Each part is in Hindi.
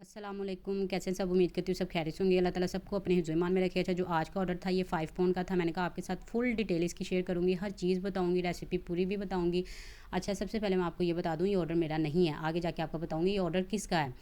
अस्सलामुअलैकुम, कैसे हैं सब। उम्मीद करती हूँ सब खैरियत से होंगे। अल्लाह ताला सबको अपने हिफ्ज़ ईमान में रखे। अच्छा, जो आज का ऑर्डर था ये 5 पाउंड का था। मैंने कहा आपके साथ फुल डिटेल इसकी शेयर करूँगी, हर चीज़ बताऊँगी, रेसिपी पूरी भी बताऊँगी। अच्छा, सबसे पहले मैं आपको ये बता दूँ, ये ऑर्डर मेरा नहीं है, आगे जाके आपको बताऊँगी ये ऑर्डर किसका है।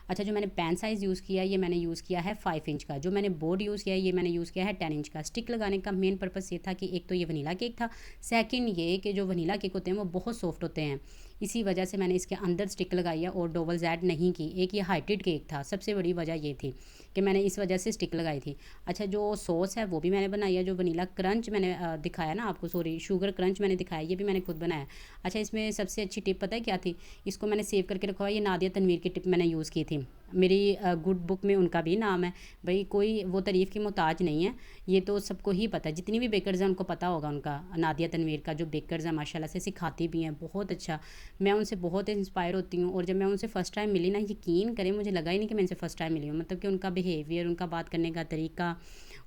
अच्छा, जो मैंने पैन साइज़ यूज़ किया है ये मैंने यूज़ किया है 5 इंच का। जो मैंने बोर्ड यूज़ किया है ये मैंने यूज़ किया है 10 इंच का। स्टिक लगाने का मेन पर्पस ये था कि एक तो ये वनीला केक था, सेकंड ये कि जो वनीला केक होते हैं वो बहुत सॉफ्ट होते हैं, इसी वजह से मैंने इसके अंदर स्टिक लगाई है और डोवल्स ऐड नहीं की। एक ये हाइटेड केक था, सबसे बड़ी वजह ये थी कि मैंने इस वजह से स्टिक लगाई थी। अच्छा, जो सॉस है वो भी मैंने बनाई है। जो वनीला क्रंच मैंने दिखाया ना आपको, सॉरी शुगर क्रंच मैंने दिखाया, ये भी मैंने खुद बनाया। अच्छा, इसमें सबसे अच्छी टिप पता है क्या थी, इसको मैंने सेव करके रखा हुआ है, ये नादिया तनवीर की टिप मैंने यूज़ की थी। मेरी गुड बुक में उनका भी नाम है। भाई कोई वो तारीफ़ की मोहताज नहीं है, ये तो सबको ही पता है, जितनी भी बेकर्स हैं उनको पता होगा उनका। नादिया तनवीर का जो बेकर्स हैं माशाल्लाह से सिखाती भी हैं बहुत अच्छा। मैं उनसे बहुत इंस्पायर होती हूँ और जब मैं उनसे फ़र्स्ट टाइम मिली ना, यकीन करें मुझे लगा ही नहीं कि मैं इनसे फ़र्स्ट टाइम मिली हूँ। मतलब कि उनका बिहेवियर, उनका बात करने का तरीका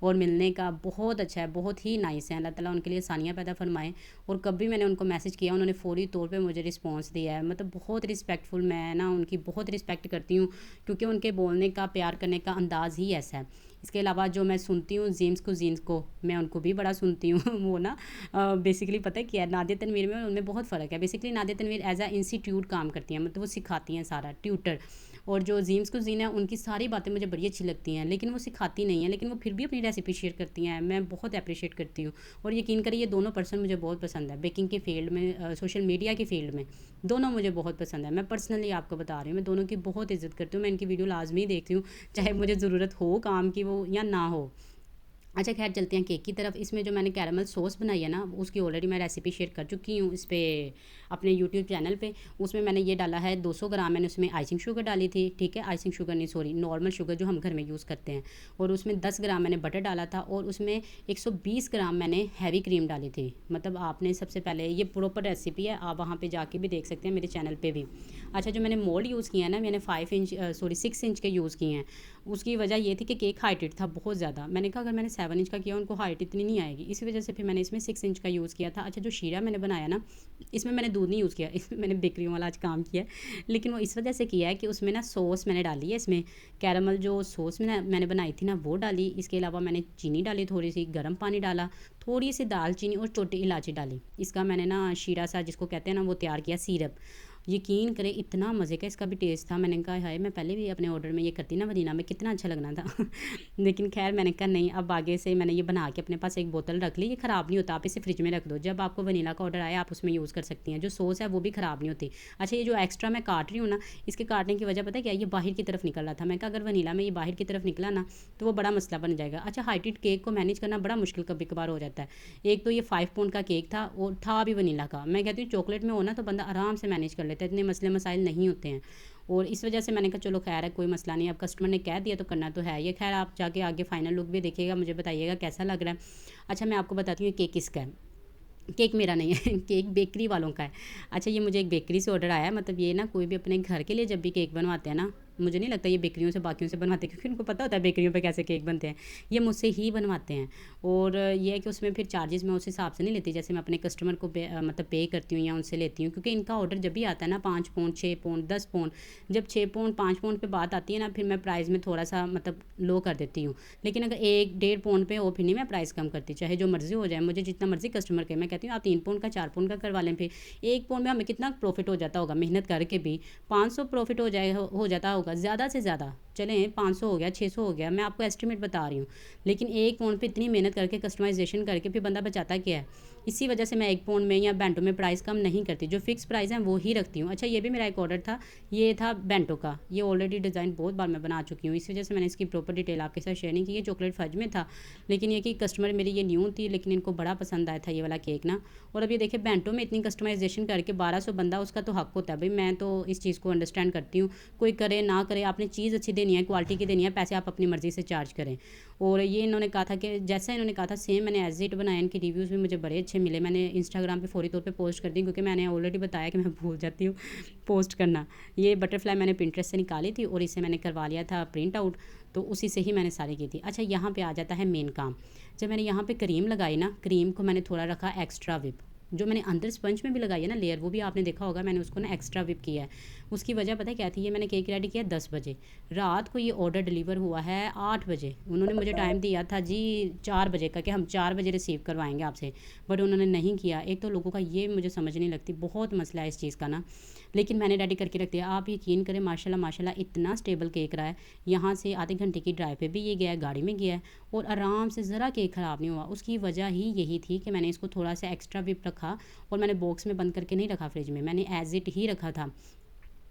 और मिलने का बहुत अच्छा है, बहुत ही नाइस है। अल्लाह ताला उनके लिए आसानियाँ पैदा फरमाए। और कभी मैंने उनको मैसेज किया, उन्होंने फ़ौरी तौर पे मुझे रिस्पॉन्स दिया है। मतलब बहुत रिस्पेक्टफुल, मैं ना उनकी बहुत रिस्पेक्ट करती हूँ क्योंकि उनके बोलने का, प्यार करने का अंदाज़ ही ऐसा है। इसके अलावा जो मैं सुनती हूँ जीन्स को मैं उनको भी बड़ा सुनती हूँ वो ना बेसिकली पता है क्या है, नादिया तनवीर में उनमें बहुत फ़र्क है। Basically Nadia Tanveer as a institute काम करती हैं, मतलब वो सिखाती हैं सारा, ट्यूटर। और जो जीन है उनकी सारी बातें मुझे बड़ी अच्छी लगती हैं, लेकिन वो सिखाती नहीं है, लेकिन वो फिर भी अपनी रेसिपी शेयर करती हैं, मैं बहुत अप्रिशिएट करती हूँ। और यकीन करिए ये दोनों पर्सन मुझे बहुत पसंद है, बेकिंग के फील्ड में, सोशल मीडिया की फील्ड में, दोनों मुझे बहुत पसंद है। मैं पर्सनली आपको बता रही हूँ, मैं दोनों की बहुत इज़्ज़त करती हूँ, मैं इनकी वीडियो लाजमी देखती हूँ, चाहे मुझे ज़रूरत हो काम की वो या ना हो। अच्छा, खैर चलते हैं केक की तरफ। इसमें जो मैंने कैरमल सॉस बनाई है ना, उसकी ऑलरेडी मैं रेसिपी शेयर कर चुकी हूँ इस पर, अपने यूट्यूब चैनल पे। उसमें मैंने ये डाला है 200 ग्राम, मैंने उसमें आइसिंग शुगर डाली थी, ठीक है, आइसिंग शुगर नहीं, सॉरी, नॉर्मल शुगर जो हम घर में यूज़ करते हैं। और उसमें 10 ग्राम मैंने बटर डाला था और उसमें 120 ग्राम मैंने हैवी क्रीम डाली थी। मतलब आपने सबसे पहले, ये प्रॉपर रेसिपी है, आप वहाँ पर जाके भी देख सकते हैं, मेरे चैनल पर भी। अच्छा, जो मैंने मोल्ड यूज़ किया है ना, मैंने 5 इंच, सॉरी 6 इंच के यूज़ किए हैं। उसकी वजह ये थी कि केक हाइटेड था बहुत ज़्यादा। मैंने कहा अगर मैंने 7 इंच का किया उनको हाइट इतनी नहीं आएगी, इसी वजह से फिर मैंने इसमें 6 इंच का यूज़ किया था। अच्छा, जो शीरा मैंने बनाया ना, इसमें मैंने दूध नहीं यूज़ किया, इसमें मैंने बेकरियों वाला आज काम किया है। लेकिन वो इस वजह से किया है कि उसमें ना सॉस मैंने डाली है, इसमें कैरमल जो सॉस मैंने बनाई थी ना वो डाली। इसके अलावा मैंने चीनी डाली, थोड़ी सी गर्म पानी डाला, थोड़ी सी दालचीनी और छोटी इलायची डाली। इसका मैंने ना शीरा सा जिसको कहते हैं ना वो तैयार किया, सिरप। यकीन करें इतना मज़े का इसका भी टेस्ट था। मैंने कहा हाय, मैं पहले भी अपने ऑर्डर में ये करती ना मदीना में, कितना अच्छा लगना था लेकिन खैर मैंने कहा नहीं, अब आगे से मैंने ये बना के अपने पास एक बोतल रख ली, ये ख़राब नहीं होता, आप इसे फ्रिज में रख दो, जब आपको वनीला का ऑर्डर आए आप उसमें यूज़ कर सकती हैं। जो सॉस है वो भी ख़राब नहीं होती। अच्छा, ये जो एक्स्ट्रा मैं काट रही हूँ ना, इसके काटने की वजह पता है क्या, ये बाहर की तरफ निकल रहा था। मैं कहा अगर वनीला में ये बाहर की तरफ निकला ना तो वो बड़ा मसला बन जाएगा। अच्छा, हाइटेड केक को मैनेज करना बड़ा मुश्किल कभी कभार हो जाता है। एक तो ये 5 पाउंड का केक था और था भी वनीला का। मैं कहती हूँ चॉकलेट में हो ना तो बंदा आराम से मैनेज कर लेता है, इतने मसले मसाइल नहीं होते हैं। और इस वजह से मैंने कहा चलो खैर है, कोई मसला नहीं, अब कस्टमर ने कह दिया तो करना तो है ये। खैर आप जाके आगे फाइनल लुक भी देखिएगा, मुझे बताइएगा कैसा लग रहा है। अच्छा, मैं आपको बताती हूँ केक किसका है। केक मेरा नहीं है केक बेकरी वालों का है। अच्छा, ये मुझे एक बेकरी से ऑर्डर आया है। मतलब ये ना कोई भी अपने घर के लिए जब भी केक बनवाते हैं ना, मुझे नहीं लगता ये बेकरियों से बाकियों से बनवाते हैं, क्योंकि उनको पता होता है बेकरियों पे कैसे केक बनते हैं। ये मुझसे ही बनवाते हैं। और ये है कि उसमें फिर चार्जेस मैं उस हिसाब से नहीं लेती, जैसे मैं अपने कस्टमर को मतलब पे करती हूँ या उनसे लेती हूँ, क्योंकि इनका ऑर्डर जब भी आता है ना 5 पाउंड, 6 पाउंड, 10 पाउंड, जब 6 पाउंड 5 पाउंड पे बात आती है ना, फिर मैं प्राइस में थोड़ा सा मतलब लो कर देती हूँ। लेकिन अगर 1-1.5 पाउंड पे हो फिर नहीं मैं प्राइस कम करती, चाहे जो मर्ज़ी हो जाए, मुझे जितना मर्ज़ी कस्टमर के, मैं कहती हूँ आप 3 पाउंड का 4 पाउंड का करवा लें, फिर 1 पाउंड में हमें कितना प्रॉफिट हो जाता होगा, मेहनत करके भी 500 प्रॉफिट हो जाता होगा ज़्यादा से ज़्यादा। चलें 500 हो गया, 600 हो गया, मैं आपको एस्टिमेट बता रही हूँ। लेकिन 1 पाउंड पे इतनी मेहनत करके कस्टमाइजेशन करके फिर बंदा बचाता क्या है। इसी वजह से मैं 1 पाउंड में या बेंटो में प्राइस कम नहीं करती, जो फिक्स प्राइस है वो ही रखती हूँ। अच्छा, ये भी मेरा एक ऑर्डर था, ये था बेंटो का। ये ऑलरेडी डिज़ाइन बहुत बार मैं बना चुकी हूँ, इस वजह से मैंने इसकी प्रॉपर डिटेल आपके साथ शेयर नहीं की। ये चॉकलेट फज में था, लेकिन ये कि कस्टमर मेरी ये न्यू थी, लेकिन इनको बड़ा पसंद आया था ये वाला केक ना। और अब ये देखिए बेंटो में इतनी कस्टमाइजेशन करके 1200 बंदा, उसका तो हक होता है भाई। मैं तो इस चीज़ को अंडरस्टैंड करती हूँ, कोई करे ना करे, आपने चीज़ अच्छी देनी है, क्वालिटी की देनी है, पैसे आप अपनी मर्ज़ी से चार्ज करें। और ये इन्होंने कहा था कि जैसा इन्होंने कहा था सेम मैंने एज इट बनाया। इनके रिव्यूज़ भी मुझे बड़े अच्छे मिले। मैंने इंस्टाग्राम पे फौरी तौर पे पोस्ट कर दी, क्योंकि मैंने ऑलरेडी बताया कि मैं भूल जाती हूँ पोस्ट करना। ये बटरफ्लाई मैंने पिंटरेस्ट से निकाली थी और इसे मैंने करवा लिया था प्रिंट आउट, तो उसी से ही मैंने सारी की थी। अच्छा, यहाँ पे आ जाता है मेन काम। जब मैंने यहाँ पे क्रीम लगाई ना, क्रीम को मैंने थोड़ा रखा एक्स्ट्रा विप। जो मैंने अंदर स्पंज में भी लगाई है ना लेयर, वो भी आपने देखा होगा मैंने उसको ना एक्स्ट्रा विप किया है। उसकी वजह पता है क्या थी, ये मैंने केक रेडी किया 10 बजे, रात को ये ऑर्डर डिलीवर हुआ है 8 बजे। उन्होंने मुझे टाइम दिया था जी 4 बजे का, कि हम 4 बजे रिसीव करवाएंगे आपसे, बट उन्होंने नहीं किया। एक तो लोगों का ये मुझे समझ नहीं लगती, बहुत मसला है इस चीज़ का ना। लेकिन मैंने रेडी करके रख दिया। आप यकीन करें माशाल्लाह माशाल्लाह इतना स्टेबल केक रहा है। यहाँ से आधे घंटे की ड्राइव पे भी ये गया है, गाड़ी में गया है, और आराम से ज़रा केक ख़राब नहीं हुआ। उसकी वजह ही यही थी कि मैंने इसको थोड़ा सा एक्स्ट्रा विप रखा, और मैंने बॉक्स में बंद करके नहीं रखा फ्रिज में, मैंने एज इट ही रखा था,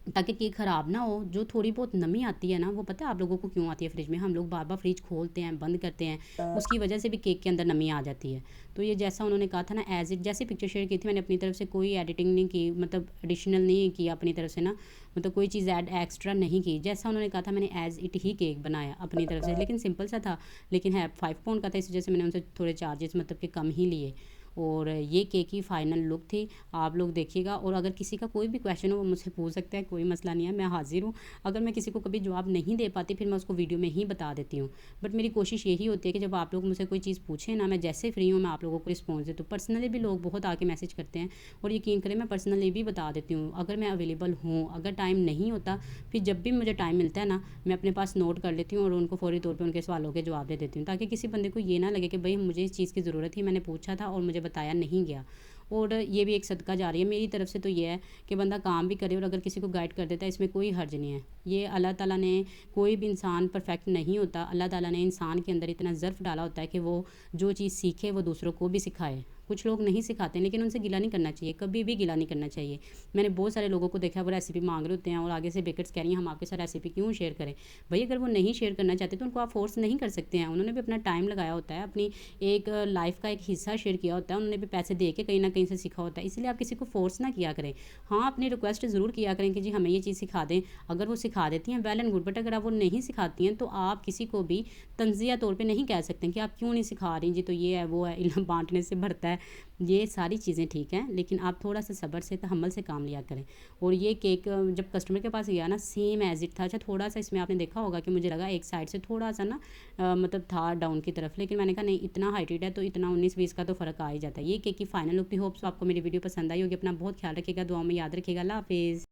ताकि केक ख़राब ना हो। जो थोड़ी बहुत नमी आती है ना, वो पता है आप लोगों को क्यों आती है फ्रिज में, हम लोग बार बार फ्रिज खोलते हैं बंद करते हैं, उसकी वजह से भी केक के अंदर नमी आ जाती है। तो ये जैसा उन्होंने कहा था ना, एज इट जैसे पिक्चर शेयर की थी मैंने अपनी तरफ से, कोई एडिटिंग नहीं की, मतलब एडिशनल नहीं किया अपनी तरफ से ना, मतलब कोई चीज़ ऐड एक्स्ट्रा नहीं की। जैसा उन्होंने कहा था मैंने एज इट ही केक बनाया अपनी तरफ से, लेकिन सिंपल सा था, लेकिन है 5 पाउंड का था, इस वजह से मैंने उनसे थोड़े चार्जेस मतलब कि कम ही लिए। और ये केक की फ़ाइनल लुक थी, आप लोग देखिएगा। और अगर किसी का कोई भी क्वेश्चन हो वो मुझसे पूछ सकते हैं, कोई मसला नहीं है, मैं हाज़िर हूँ। अगर मैं किसी को कभी जवाब नहीं दे पाती फिर मैं उसको वीडियो में ही बता देती हूँ, बट मेरी कोशिश यही होती है कि जब आप लोग मुझसे कोई चीज़ पूछें ना, मैं जैसे फ्री हूँ मैं आप लोगों को रिस्पॉन्स देती हूँ। पर्सनली भी लोग बहुत आके मैसेज करते हैं, और यकीन करें मैं पर्सनली भी बता देती हूँ अगर मैं अवेलेबल हूँ। अगर टाइम नहीं होता फिर जब भी मुझे टाइम मिलता है ना, मैं अपने पास नोट कर लेती हूँ और उनको फ़ौरी तौर पर उनके सवालों के जवाब दे देती हूँ, ताकि किसी बंदे को ये ना लगे कि भाई मुझे इस चीज़ की ज़रूरत थी, मैंने पूछा था और मुझे बताया नहीं गया। और ये भी एक सदका जा रही है मेरी तरफ से। तो ये है कि बंदा काम भी करे और अगर किसी को गाइड कर देता है, इसमें कोई हर्ज नहीं है। ये अल्लाह ताला ने, कोई भी इंसान परफेक्ट नहीं होता, अल्लाह ताला ने इंसान के अंदर इतना ज़र्फ़ डाला होता है कि वो जो चीज़ सीखे वो दूसरों को भी सिखाए। कुछ लोग नहीं सिखाते, लेकिन उनसे गिला नहीं करना चाहिए, कभी भी गिला नहीं करना चाहिए। मैंने बहुत सारे लोगों को देखा वो रेसिपी मांग रहे होते हैं और आगे से बेकर्स कह रही हैं हम आपके साथ रेसिपी क्यों शेयर करें। भाई अगर वो नहीं शेयर करना चाहते तो उनको आप फोर्स नहीं कर सकते हैं। उन्होंने भी अपना टाइम लगाया होता है, अपनी एक लाइफ का एक हिस्सा शेयर किया होता है, उन्होंने भी पैसे दे के कहीं ना कहीं से सीखा होता है, इसलिए आप किसी को फोर्स ना किया करें। हाँ, अपनी रिक्वेस्ट ज़रूर किया करें कि जी हमें ये चीज़ सिखा दें। अगर वो सिखा देती हैं वेल एंड गुड, बट अगर आप वो नहीं सिखाती हैं तो आप किसी को भी तंजिया तौर पे नहीं कह सकते कि आप क्यों नहीं सिखा रही जी, तो ये है वो है, इल्म बांटने से भरता है। ये सारी चीज़ें ठीक हैं, लेकिन आप थोड़ा सा सब्र से तहम्मुल से काम लिया करें। और ये केक जब कस्टमर के पास गया ना, सेम एज इट था। अच्छा थोड़ा सा इसमें आपने देखा होगा कि मुझे लगा एक साइड से थोड़ा सा ना मतलब था डाउन की तरफ, लेकिन मैंने कहा नहीं इतना हाइटेड है तो इतना 19-20 का तो फ़र्क आ ही जाता है। ये केक की फाइनल लुक थी। होप्स आपको मेरी वीडियो पसंद आई होगी। अपना बहुत ख्याल रखिएगा, दुआ में याद रखिएगा। अल्लाह हाफिज़।